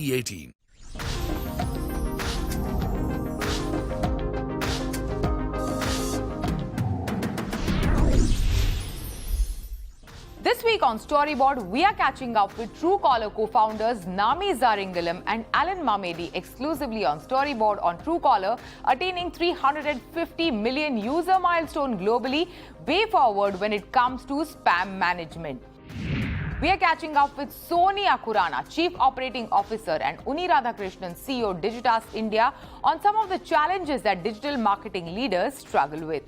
CNBC-TV18. This week on Storyboard, we are catching up with Truecaller co-founders Nami Zarringhalam and Alan Mamedi exclusively on Storyboard on Truecaller, attaining 350 million user milestone globally, way forward when it comes to spam management. We are catching up with Sonia Khurana, Chief Operating Officer, and Uni Radhakrishnan, CEO Digitas India, on some of the challenges that digital marketing leaders struggle with.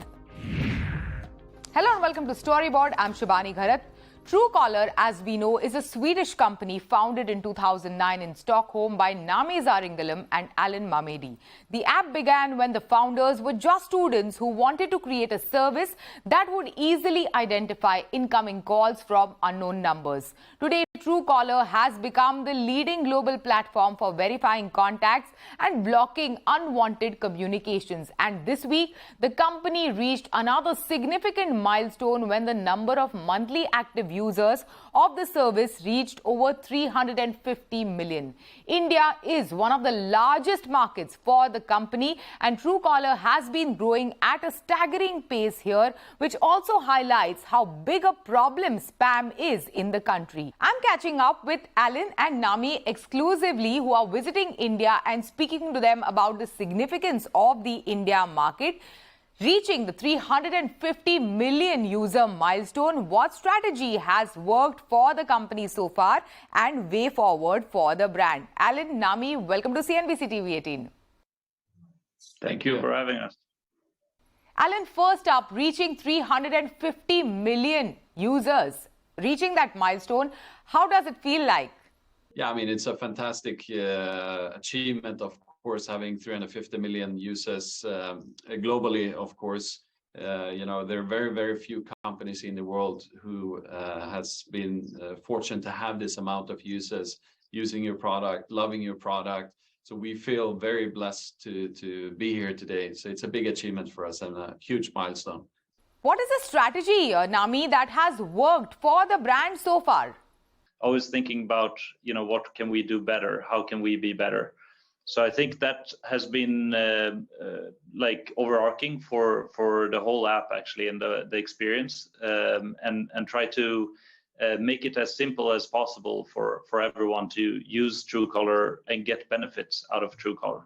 Hello and welcome to Storyboard. I'm Shibani Gharat. Truecaller, as we know, is a Swedish company founded in 2009 in Stockholm by Nami Zarringhalam and Alan Mamedi. The app began when the founders were just students who wanted to create a service that would easily identify incoming calls from unknown numbers. Today, Truecaller has become the leading global platform for verifying contacts and blocking unwanted communications. And this week, the company reached another significant milestone when the number of monthly active users of the service reached over 350 million. India is one of the largest markets for the company, and Truecaller has been growing at a staggering pace here, which also highlights how big a problem spam is in the country. I'm catching up with Alan and Nami exclusively, who are visiting India, and speaking to them about the significance of the India market. Reaching the 350 million user milestone, what strategy has worked for the company so far and way forward for the brand? Alan, Nami, welcome to CNBC-TV18. Thank you for having us. Alan, first up, reaching 350 million users, reaching that milestone, how does it feel like? Yeah, I mean, it's a fantastic achievement, of course, having 350 million users globally, of course. You know, there are very, very few companies in the world who has been fortunate to have this amount of users using your product, loving your product. So we feel very blessed to be here today. So it's a big achievement for us and a huge milestone. What is the strategy, Nami, that has worked for the brand so far? Always thinking about, you know, what can we do better? How can we be better? So I think that has been like overarching for the whole app actually, and the experience, and try to make it as simple as possible for everyone to use Truecaller and get benefits out of Truecaller.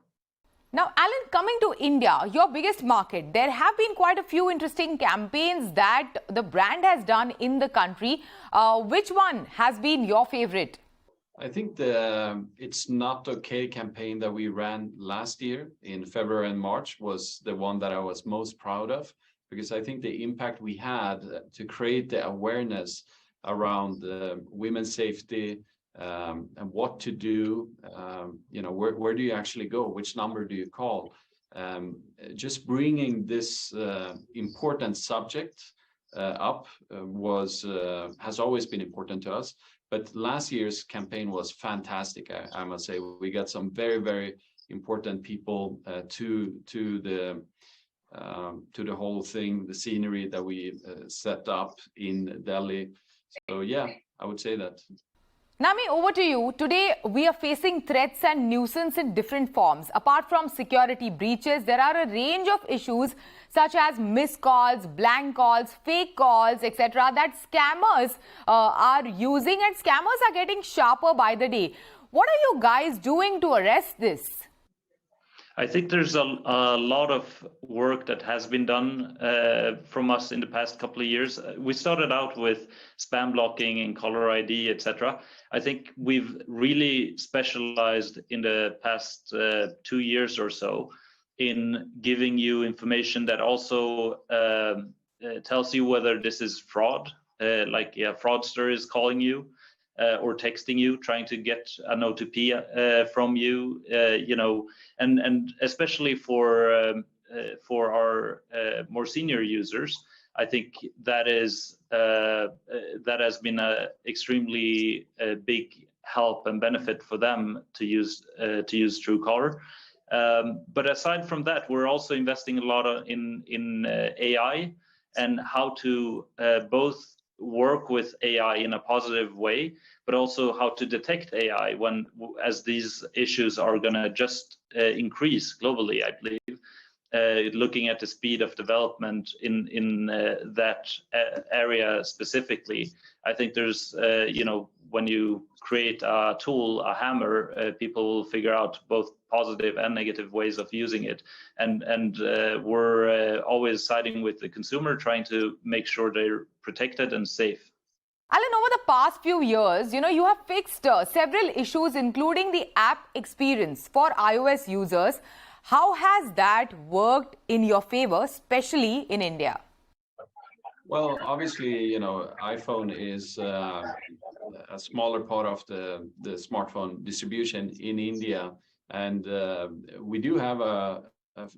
Now, Alan, coming to India, your biggest market, there have been quite a few interesting campaigns that the brand has done in the country. Which one has been your favorite? I think the It's Not Okay campaign that we ran last year in February and March was the one that I was most proud of, because I think the impact we had to create the awareness around women's safety, and what to do, you know, where do you actually go, which number do you call, just bringing this important subject up has always been important to us. But last year's campaign was fantastic, I must say. We got some very, very important people to the whole thing, the scenery that we set up in Delhi. So yeah, I would say that. Nami, over to you. Today, we are facing threats and nuisance in different forms. Apart from security breaches, there are a range of issues such as missed calls, blank calls, fake calls, etc. that scammers are using, and scammers are getting sharper by the day. What are you guys doing to arrest this? I think there's a lot of work that has been done from us in the past couple of years. We started out with spam blocking and caller ID, etc. I think we've really specialized in the past 2 years or so in giving you information that also tells you whether this is fraud, like a fraudster is calling you or texting you, trying to get an OTP from you, you know, and especially for our more senior users, I think that has been a extremely big help and benefit for them to use Truecaller. But aside from that, we're also investing a lot in AI and how to both work with AI in a positive way, but also how to detect AI as these issues are going to just increase globally, I believe. Looking at the speed of development in that area specifically, I think there's, when you create a tool, a hammer, people will figure out both positive and negative ways of using it. And we're always siding with the consumer, trying to make sure they're protected and safe. Alan, over the past few years, you have fixed several issues, including the app experience for iOS users. How has that worked in your favor, especially in India? Well, obviously, iPhone is a smaller part of the smartphone distribution in India. And we do have a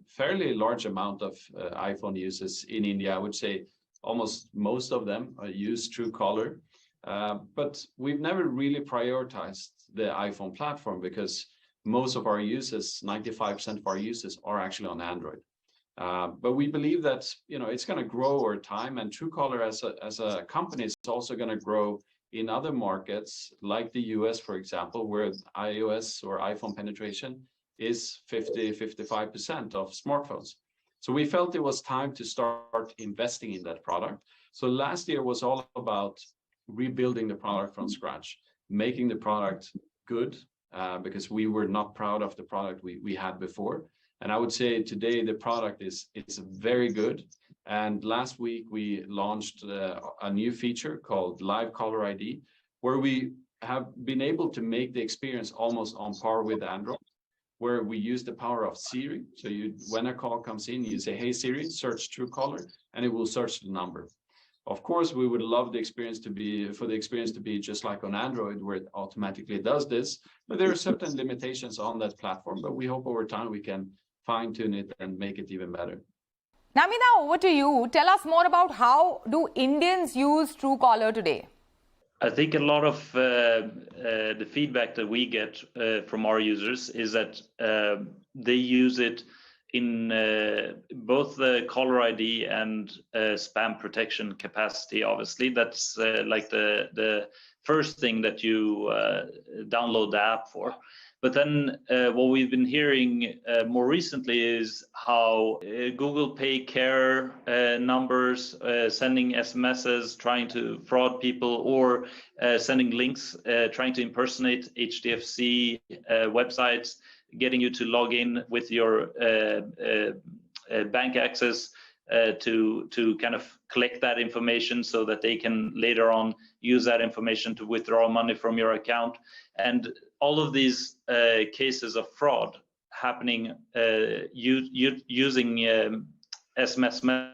fairly large amount of iPhone users in India. I would say almost most of them use Truecaller. But we've never really prioritized the iPhone platform because most of our users, 95% of our users, are actually on Android. But we believe that it's going to grow over time, and Truecaller as a company is also going to grow in other markets like the US, for example, where iOS or iPhone penetration is 50-55% of smartphones. So we felt it was time to start investing in that product. So last year was all about rebuilding the product from scratch, making the product good, because we were not proud of the product we had before. And I would say today the product is very good. And last week we launched a new feature called Live Caller ID, where we have been able to make the experience almost on par with Android, where we use the power of Siri. So when a call comes in, you say, "Hey Siri, search Truecaller," and it will search the number. Of course, we would love the experience to be just like on Android, where it automatically does this. But there are certain limitations on that platform. But we hope over time we can fine-tune it and make it even better. Nami, now over to you. Tell us more about how do Indians use Truecaller today? I think a lot of the feedback that we get from our users is that they use it in both the caller ID and spam protection capacity. Obviously, that's like the first thing that you download the app for. But then what we've been hearing more recently is how Google Pay Care numbers, sending SMSs, trying to fraud people, or sending links, trying to impersonate HDFC websites, getting you to log in with your bank access to kind of collect that information so that they can later on use that information to withdraw money from your account. And all of these cases of fraud happening using SMS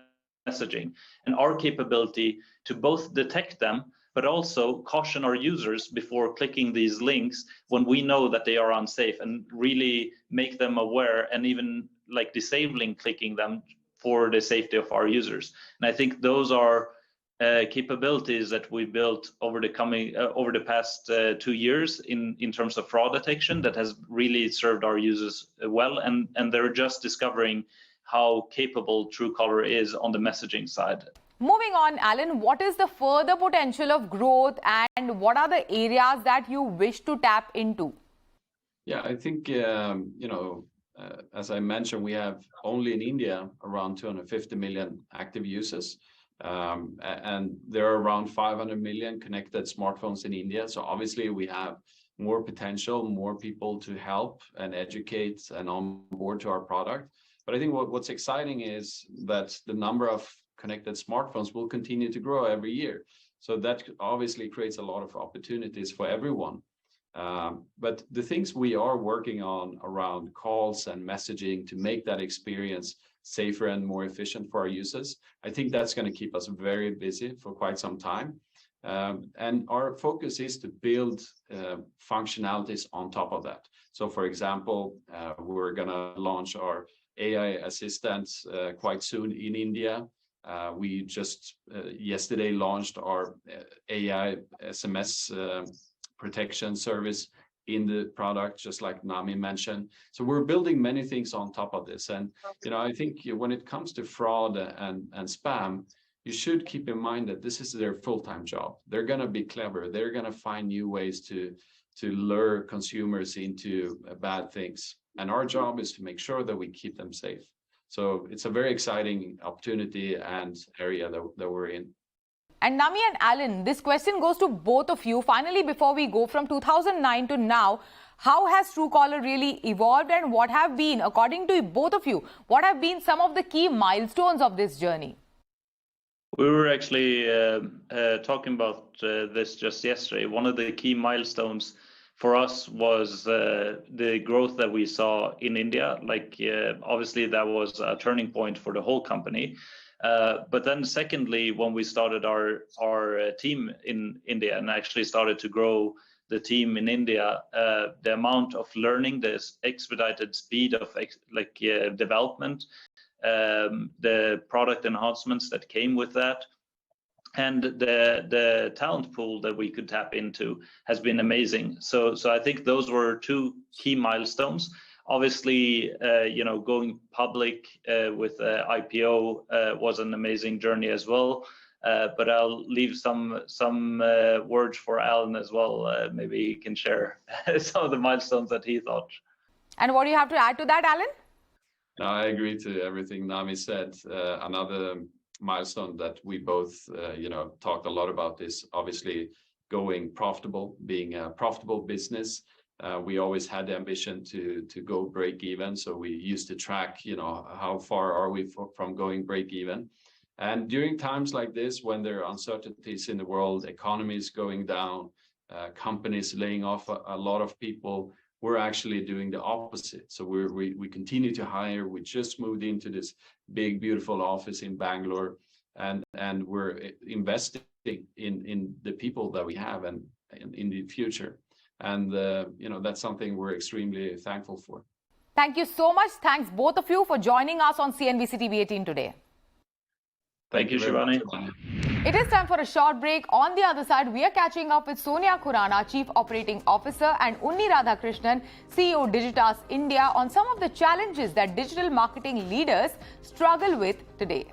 messaging, and our capability to both detect them but also caution our users before clicking these links when we know that they are unsafe, and really make them aware, and even like disabling clicking them for the safety of our users. And I think those are capabilities that we built over the past 2 years in terms of fraud detection that has really served our users well, and they're just discovering how capable Truecaller is on the messaging side. Moving on, Alan, what is the further potential of growth, and what are the areas that you wish to tap into? Yeah, I think, as I mentioned, we have only in India around 250 million active users. And there are around 500 million connected smartphones in India. So obviously we have more potential, more people to help and educate and onboard to our product. But I think what's exciting is that the number of connected smartphones will continue to grow every year. So that obviously creates a lot of opportunities for everyone. But the things we are working on around calls and messaging to make that experience safer and more efficient for our users, I think that's going to keep us very busy for quite some time. And our focus is to build functionalities on top of that. So for example, we're going to launch our AI assistants quite soon in India. We just yesterday launched our AI SMS protection service in the product, just like Nami mentioned. So we're building many things on top of this. And I think when it comes to fraud and spam, you should keep in mind that this is their full-time job. They're going to be clever. They're going to find new ways to lure consumers into bad things. And our job is to make sure that we keep them safe. So it's a very exciting opportunity and area that we're in. And Nami and Alan, this question goes to both of you. Finally, before we go from 2009 to now, how has Truecaller really evolved, and what have been, according to both of you, what have been some of the key milestones of this journey? We were actually talking about this just yesterday. One of the key milestones for us was the growth that we saw in India. Obviously, that was a turning point for the whole company. But then secondly, when we started our team in India and actually started to grow the team in India, the amount of learning, the expedited speed of development, the product enhancements that came with that, and the talent pool that we could tap into has been amazing. So I think those were two key milestones. Obviously, going public with IPO was an amazing journey as well. But I'll leave some words for Alan as well. Maybe he can share some of the milestones that he thought. And what do you have to add to that, Alan? No, I agree to everything Nami said. Another milestone that we both, talked a lot about is obviously going profitable, being a profitable business. We always had the ambition to go break even. So we used to track, how far are we from going break even. And during times like this, when there are uncertainties in the world, economies going down, companies laying off a lot of people, we're actually doing the opposite. So we continue to hire. We just moved into this big, beautiful office in Bangalore, and we're investing in the people that we have and in the future. And that's something we're extremely thankful for. Thank you so much. Thanks both of you for joining us on CNBC-TV18 today. Thank you, Shivani. It is time for a short break. On the other side, we are catching up with Sonia Khurana, Chief Operating Officer, and Unni Radhakrishnan, CEO Digitas India, on some of the challenges that digital marketing leaders struggle with today.